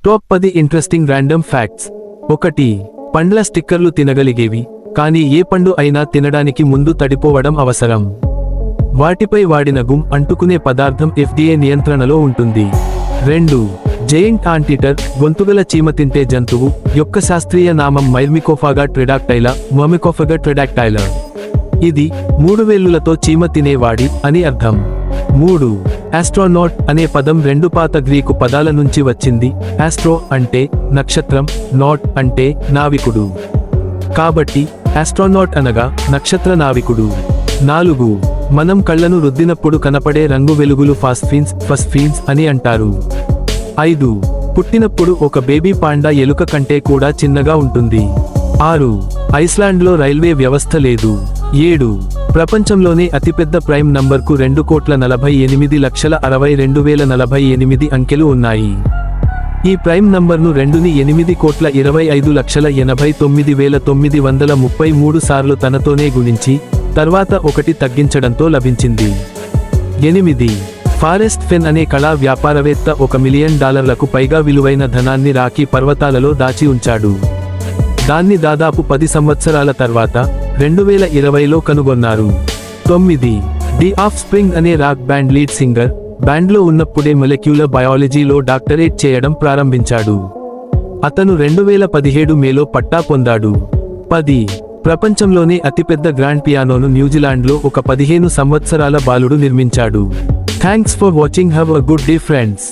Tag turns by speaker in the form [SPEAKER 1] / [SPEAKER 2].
[SPEAKER 1] Top 10 interesting random facts. 1. పండ్ల స్టిక్కర్లు తినగలిగేవి, కానీ ఏ పండు అయినా తినడానికి ముందు తడిపోవడం అవసరం. వాటిపై వాడిన గుమ్ అంటుకునే పదార్థం FDA నియంత్రణలో ఉంటుంది. 2. జెయింట్ ఆంటీటర్, గొంతుగల చీమ తింటే జంతువు యొక్క శాస్త్రీయ నామం మైర్మికోఫాగా ట్రెడాక్టైలా, మర్మికోఫాగా ట్రెడాక్టైలా. ఇది 3 వేళ్లతో చీమ తినేవాడి అని అర్థం. 3. ఆస్ట్రోనాట్ అనే పదం 2 పాత గ్రీకు పదాల నుంచి వచ్చింది. ఆస్ట్రో అంటే నక్షత్రం, నాట్ అంటే నావికుడు. కాబట్టి ఆస్ట్రోనాట్ అనగా నక్షత్ర నావికుడు. 4. మనం కళ్ళను రుద్దినప్పుడు కనపడే రంగు వెలుగులు ఫాస్ఫీన్స్ అని అంటారు. 5. పుట్టినప్పుడు ఒక బేబీ పాండా ఎలుక కంటే కూడా చిన్నగా ఉంటుంది. 6. ఐస్లాండ్లో రైల్వే వ్యవస్థ లేదు. 7. ప్రపంచంలోనే అతిపెద్ద ప్రైమ్ నంబర్కు 2,48,62,048 అంకెలు ఉన్నాయి. ఈ ప్రైమ్ నంబర్ను 2ని 8,25,89,933 సార్లు తనతోనే గుణించి తర్వాత 1 తగ్గించడంతో లభించింది. 8. ఫారెస్ట్ ఫెన్ అనే కళా వ్యాపారవేత్త $1 మిలియన్ పైగా విలువైన ధనాన్ని రాకీ పర్వతాలలో దాచి ఉంచాడు. దాన్ని దాదాపు 10 సంవత్సరాల తర్వాత 2020లో కనుగొన్నారు. 9. ది ఆఫ్ స్ప్రింగ్ అనే రాక్ బ్యాండ్ లీడ్ సింగర్ బ్యాండ్లో ఉన్నప్పుడే మొలెక్యులర్ బయాలజీలో డాక్టరేట్ చేయడం ప్రారంభించాడు. అతను 2017 మేలో పట్టా పొందాడు. 10. ప్రపంచంలోనే అతిపెద్ద గ్రాండ్ పియానోను న్యూజిలాండ్లో ఒక 15 సంవత్సరాల బాలుడు నిర్మించాడు. Thanks for watching. Have a good day friends.